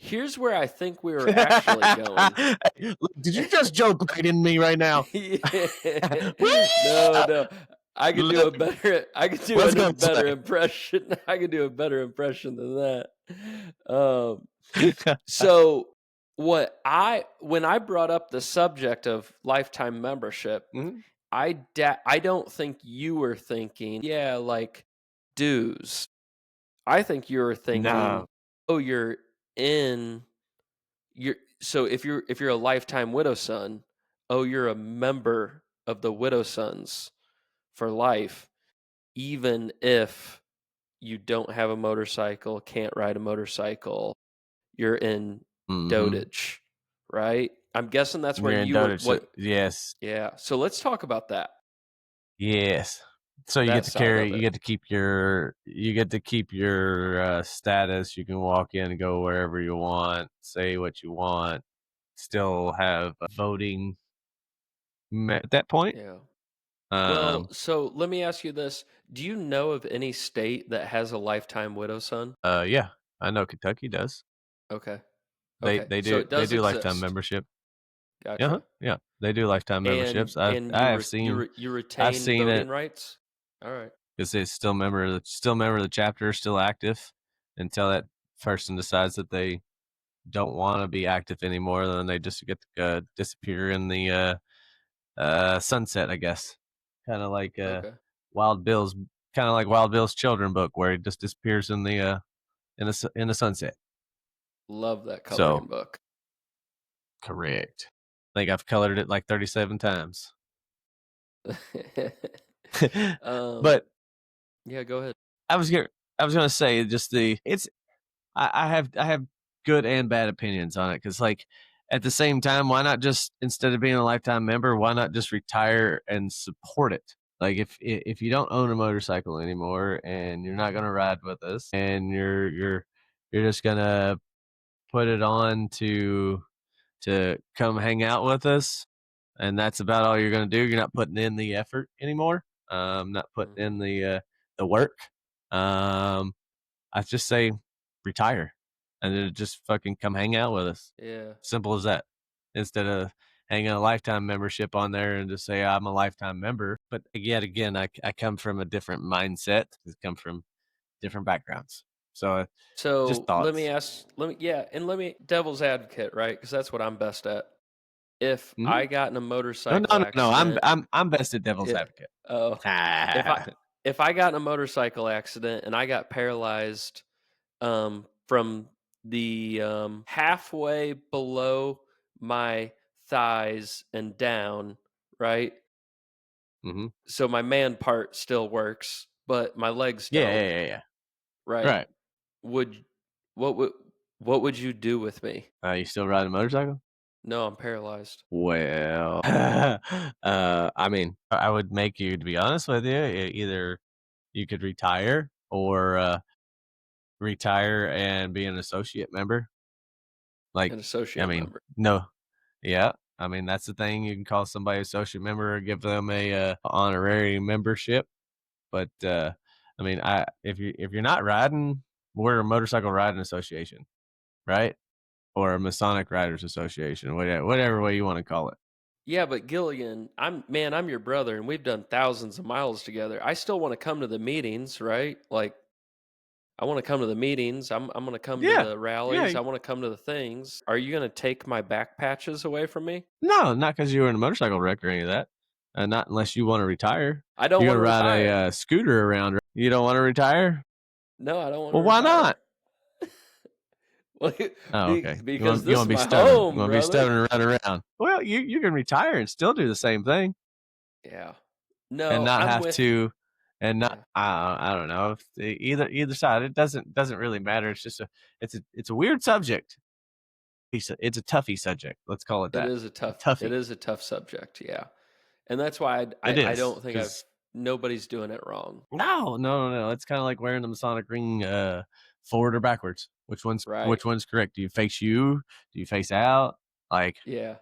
here's where I think we were actually going. Look, did you just joke right in me right now? No, no. I could do a Look, better. I could do what's a going better to impression. I could do a better impression than that. say? So when I brought up the subject of lifetime membership, Mhm. I don't think you were thinking, yeah, like dues. I think you were thinking, No. oh, in you're so if you're a lifetime widow son, oh, you're a member of the widow sons for life. even if you don't have a motorcycle, can't ride a motorcycle, you're in Mm-hmm. dotage, right? I'm guessing that's where You're in you were. dotage. What? Yes. Yeah. So let's talk about that. Yes. So you That get to side carry, of you it. get to keep your status. You can walk in and go wherever you want, say what you want, still have voting at that point. Yeah. Well, Um, so let me ask you this. Do you know of any state that has a lifetime widow son? yeah, I know Kentucky does. Okay. They Okay. they So do it they does do lifetime exist. membership. Uh-huh, Gotcha. yeah, they do lifetime memberships. I have seen You I've retain seen voting it rights? All right. because they still member of the chapter, still active until that person decides that they don't want to be active anymore. Then they just get to disappear in the sunset, I guess. Kind of like Okay. Wild Bill's, kind of like Wild Bill's children book, where he just disappears in the sunset. Love that coloring So book. correct. I think I've colored it like 37 times. um, But yeah, go ahead. I was gonna I was gonna say just the it's I have good and bad opinions on it because like at the same time, why not just instead of being a lifetime member, why not just retire and support it? Like if you don't own a motorcycle anymore and you're not gonna ride with us and you're just gonna put it on to come hang out with us, and that's about all you're gonna do. You're not putting in the effort anymore. Not putting Mhm. in the work. Um, I just say retire and then just fucking come hang out with us. Yeah. Simple as that. Instead of hanging a lifetime membership on there and just say I'm a lifetime member. But yet again, I come from a different mindset. I come from different backgrounds. So just So let me thoughts. ask, let me devil's advocate, right? Because that's what I'm best at. If Hmm. I got in a No, motorcycle no, no, no. I'm accident, I'm I'm best at devil's yeah. advocate. Oh, if I if I got in a motorcycle accident and I got paralyzed from the halfway below my thighs and down, right? Hmm. So my man part still works, but my legs Yeah, don't, yeah, yeah, yeah. right? Right. Would what would what would you do with me? You still ride a motorcycle? No, I'm paralyzed. Well, I mean, I would make you, to be honest with you, either you could retire or retire and be an associate member. Like, An I associate mean, member. no, yeah, I mean that's the thing. You can call somebody associate member or give them a honorary membership. But I mean, if you're not riding, we're a motorcycle riding association, right? Or a Masonic Riders Association, whatever way you want to call it. Yeah, but Gilligan, I'm your brother and we've done thousands of miles together. I still want to come to the meetings, right? Like I want to come to the meetings. I'm going to come to Yeah, the yeah. rallies. I want to come to the things. Are you going to take my back patches away from me? No, not because you were in a motorcycle wreck or any of that. Not unless you want to retire. I don't You're want to gonna ride a retire. scooter around. Right? You don't want to retire? No, I don't want to Well, why retire. not? Well, Oh, okay. You because want you this want is to be my stubborn. You home, want to be brother. stubborn and run around. Well, you can retire and still do the same thing Yeah. and No, not I'm have with you. to, and not. Yeah. I don't know. Either side, it doesn't really matter. It's just it's a weird subject. It's a toughie subject. Let's call it that. A It toughie. is a tough subject, yeah. And that's why It I is don't think I've because nobody's doing it wrong, no, no, no, no. It's kind of like wearing the Masonic ring forward or backwards. right? Which one's correct? Do you face you? Do you face out? Like Yeah.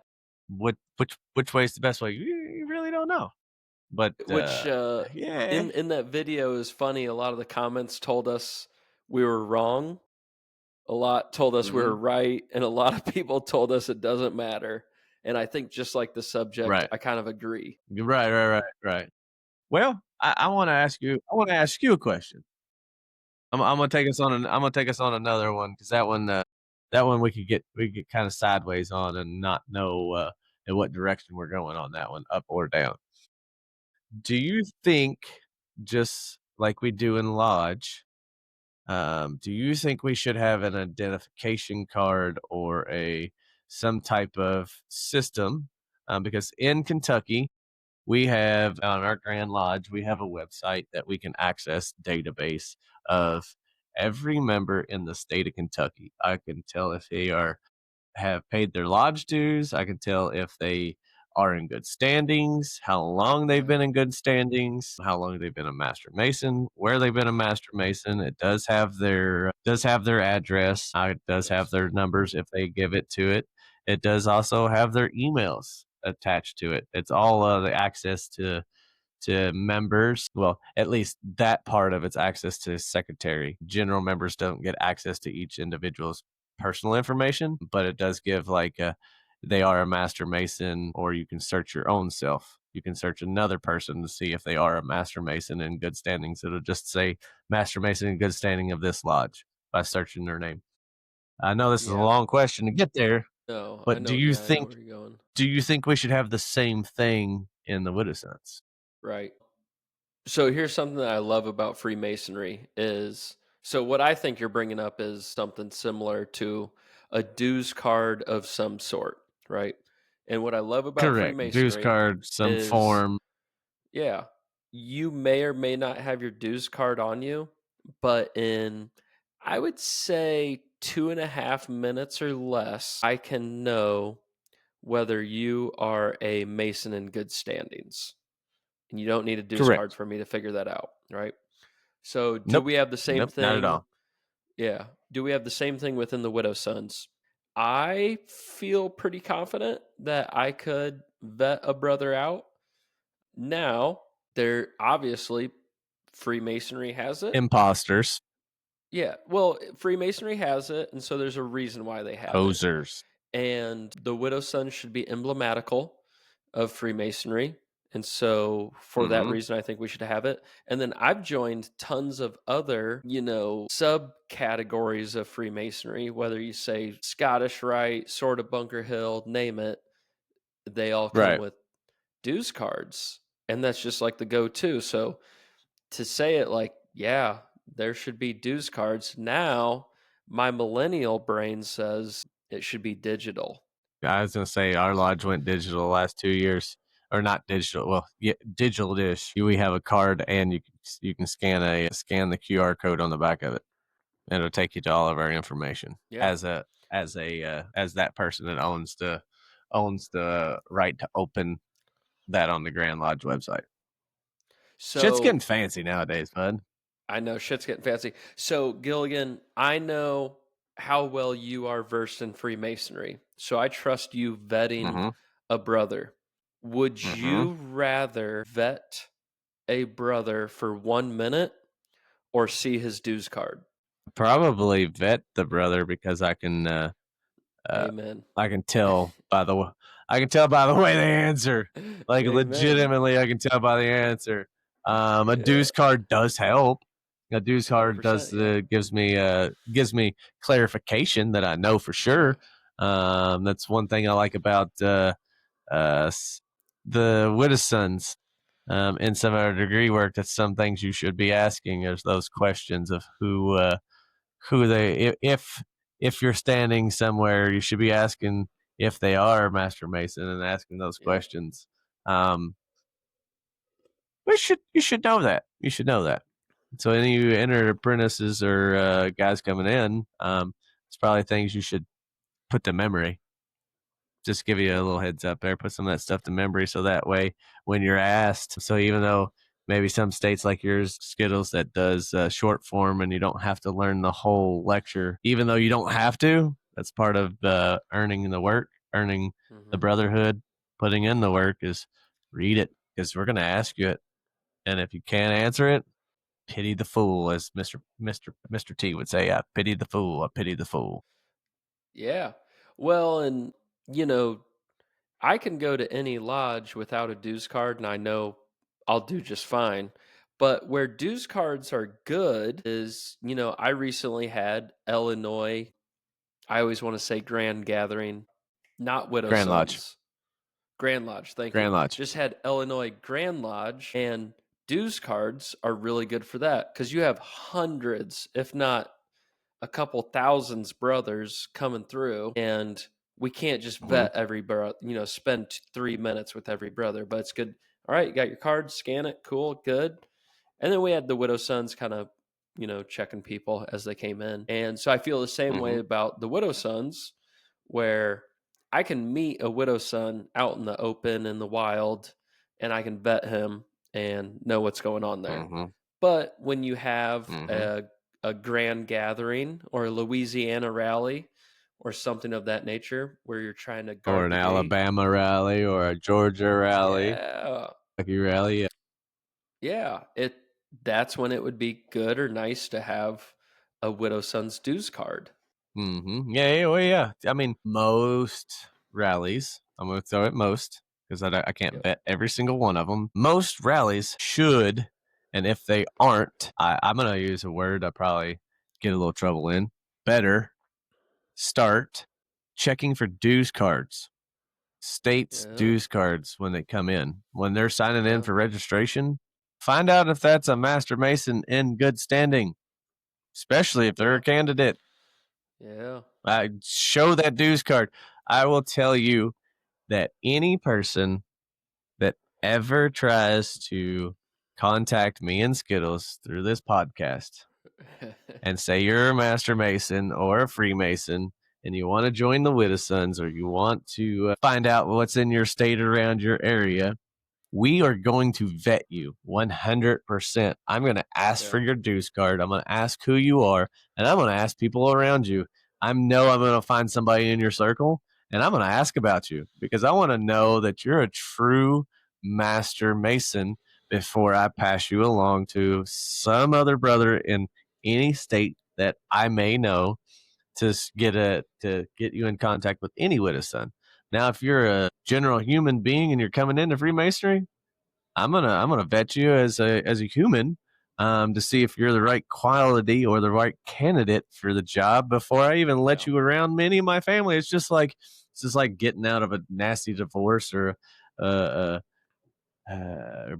which way is the best way? You really don't know. But Which yeah. in that video is funny. A lot of the comments told us we were wrong. A lot told us we were Hmm. right, and a lot of people told us it doesn't matter. And I think just like the subject, Right. I kind of agree. Right, right, right, right. Well, I want to ask you. I want to ask you a question. I'm gonna take us on. I'm gonna take us on another one because that one we could get kind of sideways on and not know in what direction we're going on that one, up or down. Do you think, just like we do in Lodge, do you think we should have an identification card or some type of system? Because in Kentucky, we have on our Grand Lodge, we have a website that we can access database of every member in the state of Kentucky. I can tell if they have paid their lodge dues. I can tell if they are in good standings, how long they've been in good standings, how long they've been a master mason, where they've been a master mason. It does have their address. It does have their numbers if they give it to it. It does also have their emails attached to it. It's all the access to members. Well, at least that part of it's access to secretary. General members don't get access to each individual's personal information, but it does give they are a master mason, or you can search your own self. You can search another person to see if they are a master mason in good standing. So it'll just say master mason in good standing of this lodge by searching their name. I know this is a long question to get there, No, but I know where you're going. do you think we should have the same thing in the widow sons? Right. So here's something that I love about Freemasonry is so what I think you're bringing up is something similar to a dues card of some sort, right? And what I love about Correct. Dues Freemasonry card, some is, form. yeah, you may or may not have your dues card on you, but in, I would say, 2.5 minutes or less, I can know whether you are a Mason in good standings. And you don't need a dues card Correct. for me to figure that out, right? So do Nope. we have the same Nope. Not at thing? all. Yeah. Do we have the same thing within the Widow Sons? I feel pretty confident that I could vet a brother out. Now, there obviously Freemasonry has it. Imposters. Yeah. Well, Freemasonry has it, and so there's a reason why they have it. Posers. And the Widow Son should be emblematical of Freemasonry. And so for that reason, I think we should have it. And then I've joined tons of other, subcategories of Freemasonry, whether you say Scottish Rite, Sword of Bunker Hill, name it, they all come Right. with dues cards. And that's just like the go-to. So to say it like, yeah, there should be dues cards. Now, my millennial brain says it should be digital. I was going to say our lodge went digital the last 2 years. Or not digital. Well, yeah, digital dish. We have a card, and you can scan the QR code on the back of it, and it'll take you to all of our information Yeah. as that person that owns the right to open that on the Grand Lodge website. Shit's So getting fancy nowadays, bud. I know shit's getting fancy. So Gilligan, I know how well you are versed in Freemasonry. So I trust you vetting Mm-hmm. a brother. Would Mm-hmm. you rather vet a brother for 1 minute or see his dues card? Probably vet the brother because I can Amen. I can tell by the way they answer. Like Amen. legitimately, I can tell by the answer. A Yeah. dues card does help. A dues card 100%, does yeah. gives me clarification that I know for sure. That's one thing I like about the Widow Sons. In some of our degree work, that's some things you should be asking is those questions of who they if you're standing somewhere, you should be asking if they are a master mason and asking those Yeah. questions. You should know that. You should know that. So any of you enter apprentices or guys coming in, it's probably things you should put to memory. Just give you a little heads up there. Put some of that stuff to memory so that way when you're asked, so even though maybe some states like yours, Skittles, that does short form and you don't have to learn the whole lecture, even though you don't have to, that's part of earning the work, earning the brotherhood, putting in the work is read it because we're going to ask you it. And if you can't answer it, pity the fool, as Mr. T would say. I pity the fool. I pity the fool. Yeah. Well, and I can go to any lodge without a dues card, and I know I'll do just fine. But where dues cards are good is, I recently had Illinois. I always want to say Grand Gathering, not Widow Grand Lodge. Sons. Grand Lodge, thank you. Grand Lodge. Just had Illinois Grand Lodge, and dues cards are really good for that because you have hundreds, if not a couple thousands brothers coming through, and we can't just vet every brother, spend 3 minutes with every brother, but it's good. all right, you got your card, scan it, cool, good. And then we had the widow sons kind of, checking people as they came in. And so I feel the same way about the widow sons, where I can meet a widow son out in the open, in the wild, and I can vet him and know what's going on there. But when you have a grand gathering or a Louisiana rally or something of that nature, where you're trying to guard or an the gate, Alabama rally or a Georgia rally, yeah, Kentucky rally. yeah, that's when it would be good or nice to have a widow son's dues card. Yeah. I mean, most rallies, I'm going to throw it most because I can't bet every single one of them. Most rallies should, and if they aren't, I'm going to use a word I probably get a little trouble in. Better start checking for dues cards. States dues cards when they come in. When they're signing in for registration, find out if that's a Master Mason in good standing, especially if they're a candidate. Yeah. Show that dues card. I will tell you that any person that ever tries to contact me and Skittles through this podcast and say you're a Master Mason or a Freemason and you want to join the Widow Sons or you want to find out what's in your state around your area, we are going to vet you 100%. I'm going to ask for your dues card. I'm going to ask who you are, and I'm going to ask people around you. I'm going to find somebody in your circle, and I'm going to ask about you because I want to know that you're a true Master Mason before I pass you along to some other brother in any state that I may know to get you in contact with any widow son. Now, if you're a general human being and you're coming into Freemasonry, I'm gonna vet you as a human to see if you're the right quality or the right candidate for the job before I even let you around many of my family. It's just like getting out of a nasty divorce or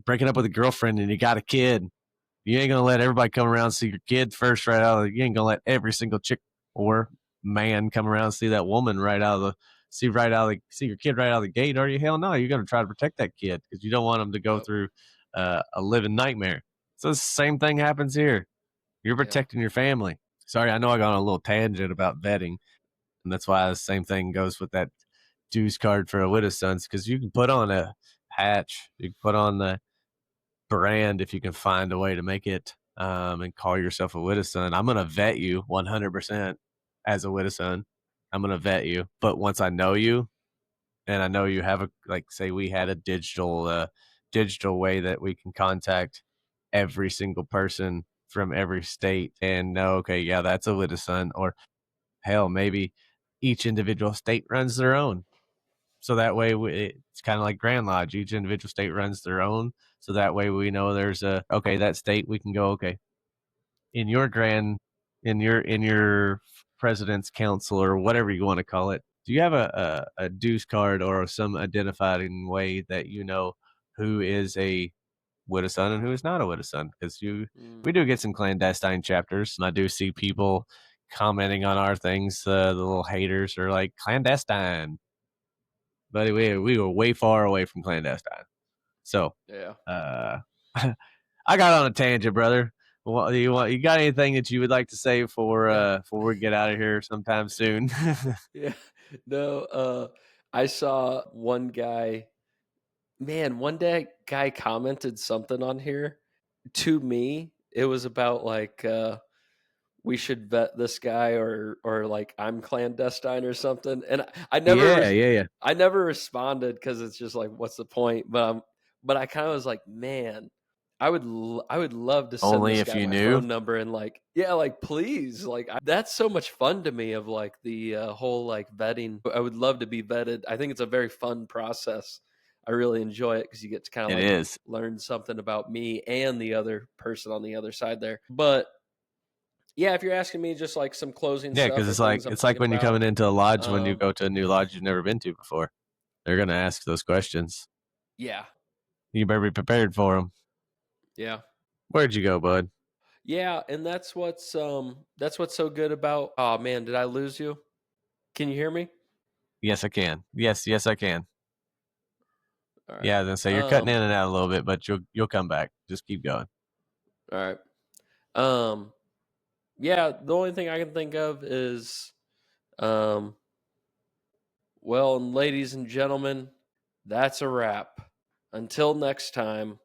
breaking up with a girlfriend and you got a kid. You ain't gonna let everybody come around and see your kid first right out of the, you ain't gonna let every single chick or man come around and see that woman right out of the see your kid right out of the gate, are you? Hell no, you're gonna try to protect that kid because you don't want them to go through a living nightmare. So the same thing happens here. You're protecting your family. Sorry, I know I got on a little tangent about vetting, and that's why the same thing goes with that dues card for a widow sons, because you can put on a patch, you can put on the brand if you can find a way to make it and call yourself a widow son. I'm going to vet you 100% as a widow son. I'm going to vet you. But once I know you and I know you have a, like, say we had a digital way that we can contact every single person from every state and know, okay, yeah, that's a widow son. Or hell, maybe each individual state runs their own. So that way it's kind of like Grand Lodge. Each individual state runs their own. So that way we know there's that state we can go, okay, in your president's council or whatever you want to call it, do you have a dues card or some identifying way that you know who is a widow son and who is not a widow son? Because we do get some clandestine chapters. And I do see people commenting on our things. The little haters are like, clandestine. But we were way far away from clandestine. So I got on a tangent, brother. Well, you got anything that you would like to say before we get out of here sometime soon? No, I saw one guy. Man, one day guy commented something on here to me. It was about like we should vet this guy or like I'm clandestine or something. And I never I never responded because it's just like what's the point? But I kind of was like, man, I would love to send Only this if guy you my knew. phone number and like like please that's so much fun to me of like the whole like vetting. I would love to be vetted. I think it's a very fun process. I really enjoy it because you get to kind of like learn something about me and the other person on the other side there. But yeah, if you're asking me just like some closing stuff, because it's like when you're coming into a lodge when you go to a new lodge you've never been to before. They're gonna ask those questions. Yeah, you better be prepared for them. Yeah. Where'd you go, bud? Yeah, and that's what's so good about. Oh man, did I lose you? Can you hear me? Yes, I can. Yes, I can. All right. Yeah, I was gonna say you're cutting in and out a little bit, but you'll come back. Just keep going. All right. Yeah, the only thing I can think of is, well, and ladies and gentlemen, that's a wrap. Until next time,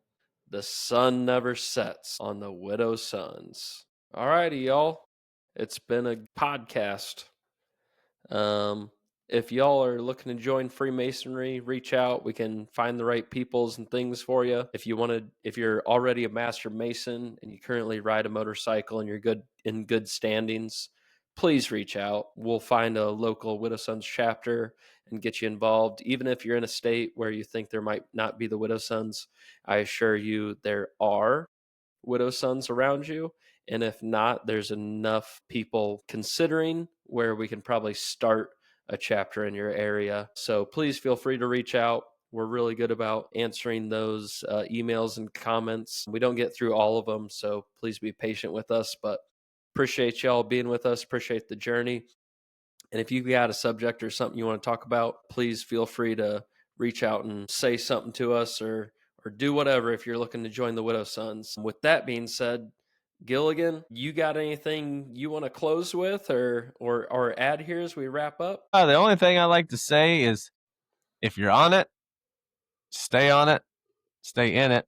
the sun never sets on the widow's sons. All righty, y'all. It's been a podcast. If y'all are looking to join Freemasonry, reach out. We can find the right peoples and things for you. If you're already a master mason and you currently ride a motorcycle and you're in good standings, please reach out. We'll find a local Widow Sons chapter and get you involved. Even if you're in a state where you think there might not be the Widow Sons, I assure you there are Widow Sons around you. And if not, there's enough people considering where we can probably start a chapter in your area. So please feel free to reach out. We're really good about answering those emails and comments. We don't get through all of them, so please be patient with us. But appreciate y'all being with us. Appreciate the journey. And if you got a subject or something you want to talk about, please feel free to reach out and say something to us or do whatever if you're looking to join the Widow Sons. With that being said, Gilligan, you got anything you want to close with or add here as we wrap up? The only thing I like to say is, if you're on it, stay in it,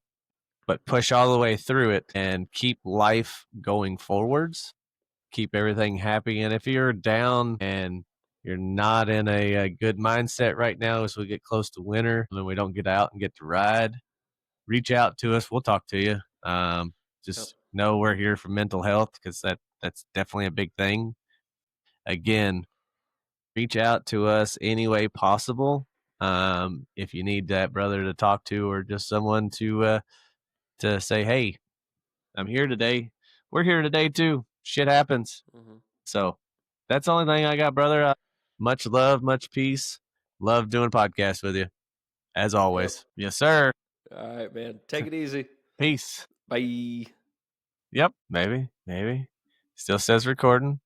but push all the way through it and keep life going forwards. Keep everything happy. And if you're down and you're not in a good mindset right now as we get close to winter and we don't get out and get to ride, reach out to us. We'll talk to you. Just know we're here for mental health, because that's definitely a big thing. Again, reach out to us any way possible. If you need that brother to talk to, or just someone to say, hey, I'm here today. We're here today too. Shit happens. Mm-hmm. So that's the only thing I got, brother. Much love, much peace. Love doing podcasts with you, as always. Yep. Yes, sir. All right, man. Take it easy. Peace. Bye. Yep, maybe. Still says recording.